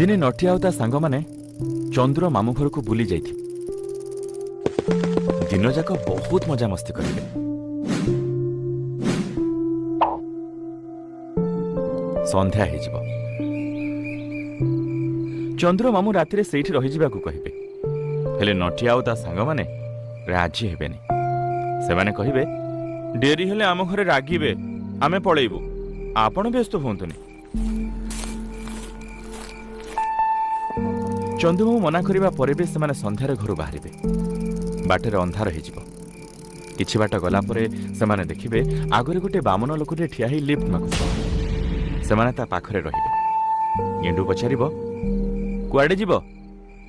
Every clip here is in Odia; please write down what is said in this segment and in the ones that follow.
ଦିନେ ନଟିଆ ଆଉ ତା ସାଙ୍ଗମାନେ ଚନ୍ଦ୍ର ମାମୁଁ ଘରକୁ ବୁଲି ଯାଇଥିଲେ। ଦିନଯାକ ବହୁତ ମଜାମସ୍ତି କରିଲେ। ସନ୍ଧ୍ୟା ହେଇଯିବ। ଚନ୍ଦ୍ର ମାମୁଁ ରାତିରେ ସେଇଠି ରହିଯିବାକୁ କହିବେ, ହେଲେ ନଟିଆ ଆଉ ତା ସାଙ୍ଗମାନେ ରାଜି ହେବେନି। ସେମାନେ କହିବେ, ଡେରି ହେଲେ ଆମ ଘରେ ରାଗିବେ, ଆମେ ପଳେଇବୁ, ଆପଣ ବ୍ୟସ୍ତ ହୁଅନ୍ତୁନି। ଚନ୍ଦୁମାମୁଁ ମନା କରିବା ପରେ ବି ସେମାନେ ସନ୍ଧ୍ୟାରେ ଘରୁ ବାହାରିବେ। ବାଟରେ ଅନ୍ଧାର ହେଇଯିବ। କିଛି ବାଟ ଗଲା ପରେ ସେମାନେ ଦେଖିବେ ଆଗରେ ଗୋଟେ ବାମନ ଲୋକଟେ ଠିଆ ହେଇ ଲିଫ୍ଟ ମାଗୁଛି। ସେମାନେ ତା ପାଖରେ ରହିବେ। ଗେଣ୍ଡୁ ପଚାରିବ, କୁଆଡ଼େ ଯିବ?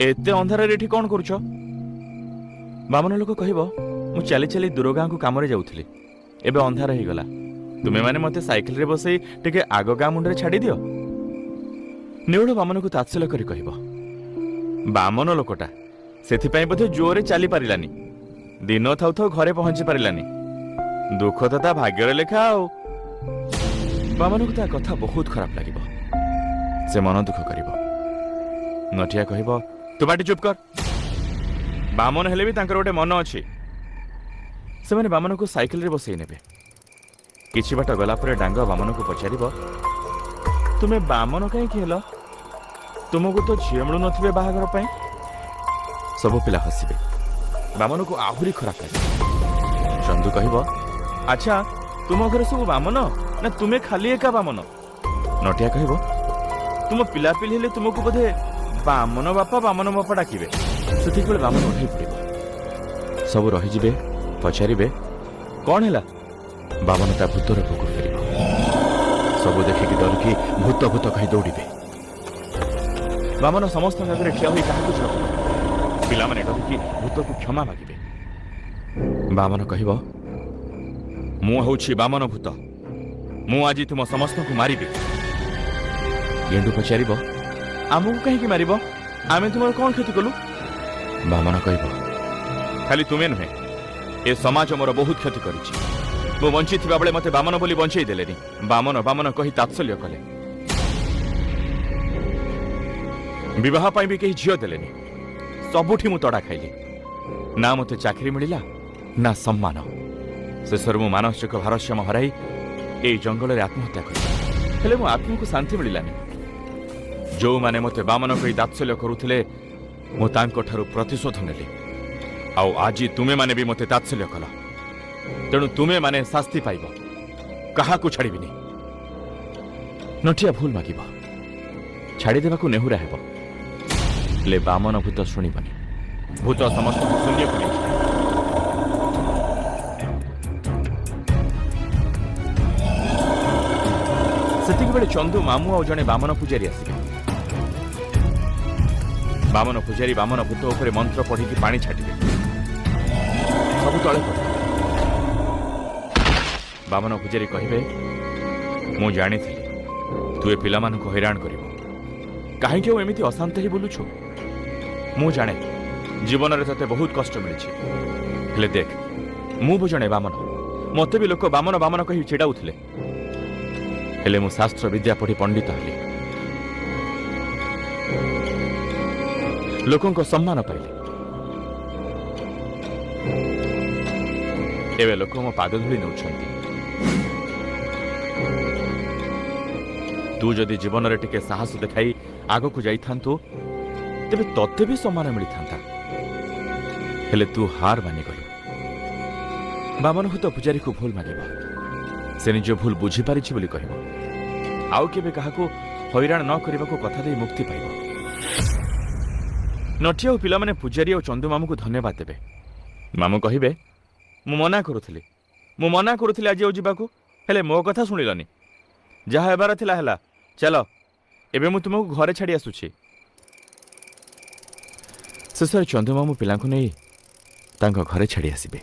ଏତେ ଅନ୍ଧାରରେ ଏଠି କ'ଣ କରୁଛ? ବାମନ ଲୋକ କହିବ, ମୁଁ ଚାଲି ଚାଲି ଦୂର ଗାଁକୁ କାମରେ ଯାଉଥିଲି, ଏବେ ଅନ୍ଧାର ହେଇଗଲା, ତୁମେମାନେ ମୋତେ ସାଇକେଲରେ ବସେଇ ଟିକେ ଆଗ ଗାଁ ମୁଣ୍ଡରେ ଛାଡ଼ିଦିଅ। ନେଉଳ ବାମନକୁ ତାତ୍ସଲ୍ୟ କରି କହିବ, ବାମନ ଲୋକଟା, ସେଥିପାଇଁ ବୋଧେ ଜୋରରେ ଚାଲି ପାରିଲାନି, ଦିନ ଥାଉ ଥାଉ ଘରେ ପହଞ୍ଚି ପାରିଲାନି, ଦୁଃଖ ତ ତା ଭାଗ୍ୟରେ ଲେଖା ଆଉ। ବାମନକୁ ତା କଥା ବହୁତ ଖରାପ ଲାଗିବ। ସେ ମନ ଦୁଃଖ କରିବ। ନଟିଆ କହିବ, ତୁ ପାଟି ଚୁପ୍ କର, ବାମନ ହେଲେ ବି ତାଙ୍କର ଗୋଟେ ମନ ଅଛି। ସେମାନେ ବାମନକୁ ସାଇକେଲରେ ବସେଇ ନେବେ। କିଛି ବାଟ ଗଲା ପରେ ଡାଙ୍ଗ ବାମନକୁ ପଚାରିବ, ତୁମେ ବାମନ କାହିଁକି ହେଲ? ତୁମକୁ ତ ଝିଅ ମିଳୁନଥିବେ ବାହାଘର ପାଇଁ? ସବୁ ପିଲା ହସିବେ। ବାମନକୁ ଆହୁରି ଖରାପ ଲାଗେ। ଚନ୍ଦୁ କହିବ, ଆଚ୍ଛା ତୁମ ଘରେ ସବୁ ବାମନ ନା ତୁମେ ଖାଲି ଏକା ବାମନ? ନଟିଆ କହିବ, ତୁମ ପିଲାପିଲି ହେଲେ ତୁମକୁ ବୋଧେ ବାମନ ବାପା ଡାକିବେ। ସେତିକିବେଳେ ବାମନ ଓହ୍ଲାଇ ପଡ଼ିବ। ସବୁ ରହିଯିବେ, ପଚାରିବେ, କ'ଣ ହେଲା? ବାମନ ତା ଭୂତର ପୋକୁ ଫେରିବ। ସବୁ ଦେଖିକି ଡରିକି ଭୂତ ଭୂତ କହି ଦୌଡ଼ିବେ। ବାମନ ସମସ୍ତଙ୍କ ଆଗରେ ଠିଆ ହୋଇ କାହାକୁ ଛାଡ଼ିବ। ପିଲାମାନେ ଡରିକି ଭୂତକୁ କ୍ଷମା ମାଗିବେ। ବାମନ କହିବ, ମୁଁ ହେଉଛି ବାମନ ଭୂତ, ମୁଁ ଆଜି ତୁମ ସମସ୍ତଙ୍କୁ ମାରିବି। ଗେଣ୍ଡୁ ପଚାରିବ, ଆମକୁ କାହିଁକି ମାରିବ? ଆମେ ତୁମର କ'ଣ କ୍ଷତି କଲୁ? ବାମନ କହିବ, ଖାଲି ତୁମେ ନୁହେଁ, ଏ ସମାଜ ମୋର ବହୁତ କ୍ଷତି କରିଛି। ମୁଁ ବଞ୍ଚିଥିବା ବେଳେ ମୋତେ ବାମନ ବୋଲି ବଞ୍ଚେଇ ଦେଲେନି। ବାମନ ବାମନ କହି ତାତ୍ସଲ୍ୟ କଲେ। ବିବାହ ପାଇଁ ବି କେହି ଝିଅ ଦେଲେନି। ସବୁଠି ମୁଁ ତଡ଼ା ଖାଇଲି। ନା ମୋତେ ଚାକିରି ମିଳିଲା, ନା ସମ୍ମାନ। ଶେଷରେ ମୁଁ ମାନସିକ ଭାରସାମ୍ୟ ହରାଇ ଏଇ ଜଙ୍ଗଲରେ ଆତ୍ମହତ୍ୟା କଲି। ହେଲେ ମୋ ଆତ୍ମାକୁ ଶାନ୍ତି ମିଳିଲାନି। ଯେଉଁମାନେ ମୋତେ ବାମନ କହି ତାତ୍ସଲ୍ୟ କରୁଥିଲେ, ମୁଁ ତାଙ୍କଠାରୁ ପ୍ରତିଶୋଧ ନେଲି। ଆଉ ଆଜି ତୁମେମାନେ ବି ମୋତେ ତାତ୍ସଲ୍ୟ କଲ, ତେଣୁ ତୁମେମାନେ ଶାସ୍ତି ପାଇବ। କାହାକୁ ଛାଡ଼ିବିନି। ନଟିଆ ଭୁଲ ମାଗିବ, ଛାଡ଼ିଦେବାକୁ ନେହୁରା ହେବ, ହେଲେ ବାମନ ଭୂତ ଶୁଣିବନି। ଭୂତ ସମସ୍ତଙ୍କୁ ଶୂନ୍ୟକୁ ନେଇଯିବ। ସେତିକିବେଳେ ଚନ୍ଦୁ ମାମୁଁ ଆଉ ଜଣେ ବାମନ ପୂଜାରୀ ଆସିବେ। ବାମନ ପୂଜାରୀ ବାମନ ଭୂତ ଉପରେ ମନ୍ତ୍ର ପଢ଼ିକି ପାଣି ଛାଟିବେ। ସବୁ ତଳେ ପଡ଼ିବେ। ବାମନ ପୂଜାରୀ କହିବେ, ମୁଁ ଜାଣିଥିଲି ତୁ ଏ ପିଲାମାନଙ୍କୁ ହଇରାଣ କରିବୁ। କାହିଁକି ଆଉ ଏମିତି ଅଶାନ୍ତ ହେଇ ବୁଲୁଛୁ? ମୁଁ ଜାଣେ ଜୀବନରେ ତତେ ବହୁତ କଷ୍ଟ ମିଳିଛି, ହେଲେ ଦେଖ, ମୁଁ ବି ଜଣେ ବାମନ। ମୋତେ ବି ଲୋକ ବାମନ ବାମନ କହି ଚିଡ଼ାଉଥିଲେ, ହେଲେ ମୁଁ ଶାସ୍ତ୍ର ବିଦ୍ୟା ପଢ଼ି ପଣ୍ଡିତ ହେଲି, ଲୋକଙ୍କ ସମ୍ମାନ ପାଇଲି। ଏବେ ଲୋକ ମୋ ପାଦ ଧୂଳି ନେଉଛନ୍ତି। ତୁ ଯଦି ଜୀବନରେ ଟିକେ ସାହସ ଦେଖାଇ ଆଗକୁ ଯାଇଥାନ୍ତୁ, ତେବେ ତତେ ବି ସମ୍ମାନ ମିଳିଥାନ୍ତା, ହେଲେ ତୁ ହାର ମାନିଗଲୁ। ବାମନ ଭୂତ ପୂଜାରୀକୁ ଭୁଲ ମାଗିବ। ସେ ନିଜ ଭୁଲ ବୁଝିପାରିଛି ବୋଲି କହିବ। ଆଉ କେବେ କାହାକୁ ହଇରାଣ ନ କରିବାକୁ କଥା ଦେଇ ମୁକ୍ତି ପାଇବ। ନଟିଆ ଆଉ ପିଲାମାନେ ପୂଜାରୀ ଆଉ ଚନ୍ଦୁ ମାମୁଁକୁ ଧନ୍ୟବାଦ ଦେବେ। ମାମୁଁ କହିବେ, ମୁଁ ମନା କରୁଥିଲି ଆଜି ଆଉ ଯିବାକୁ, ହେଲେ ମୋ କଥା ଶୁଣିଲନି। ଯାହା ହେବାର ଥିଲା ହେଲା, ଚାଲ, ଏବେ ମୁଁ ତୁମକୁ ଘରେ ଛାଡ଼ି ଆସୁଛି। ଶେଷରେ ଚନ୍ଦୁ ମାମୁଁ ପିଲାଙ୍କୁ ନେଇ ତାଙ୍କ ଘରେ ଛାଡ଼ି ଆସିବେ।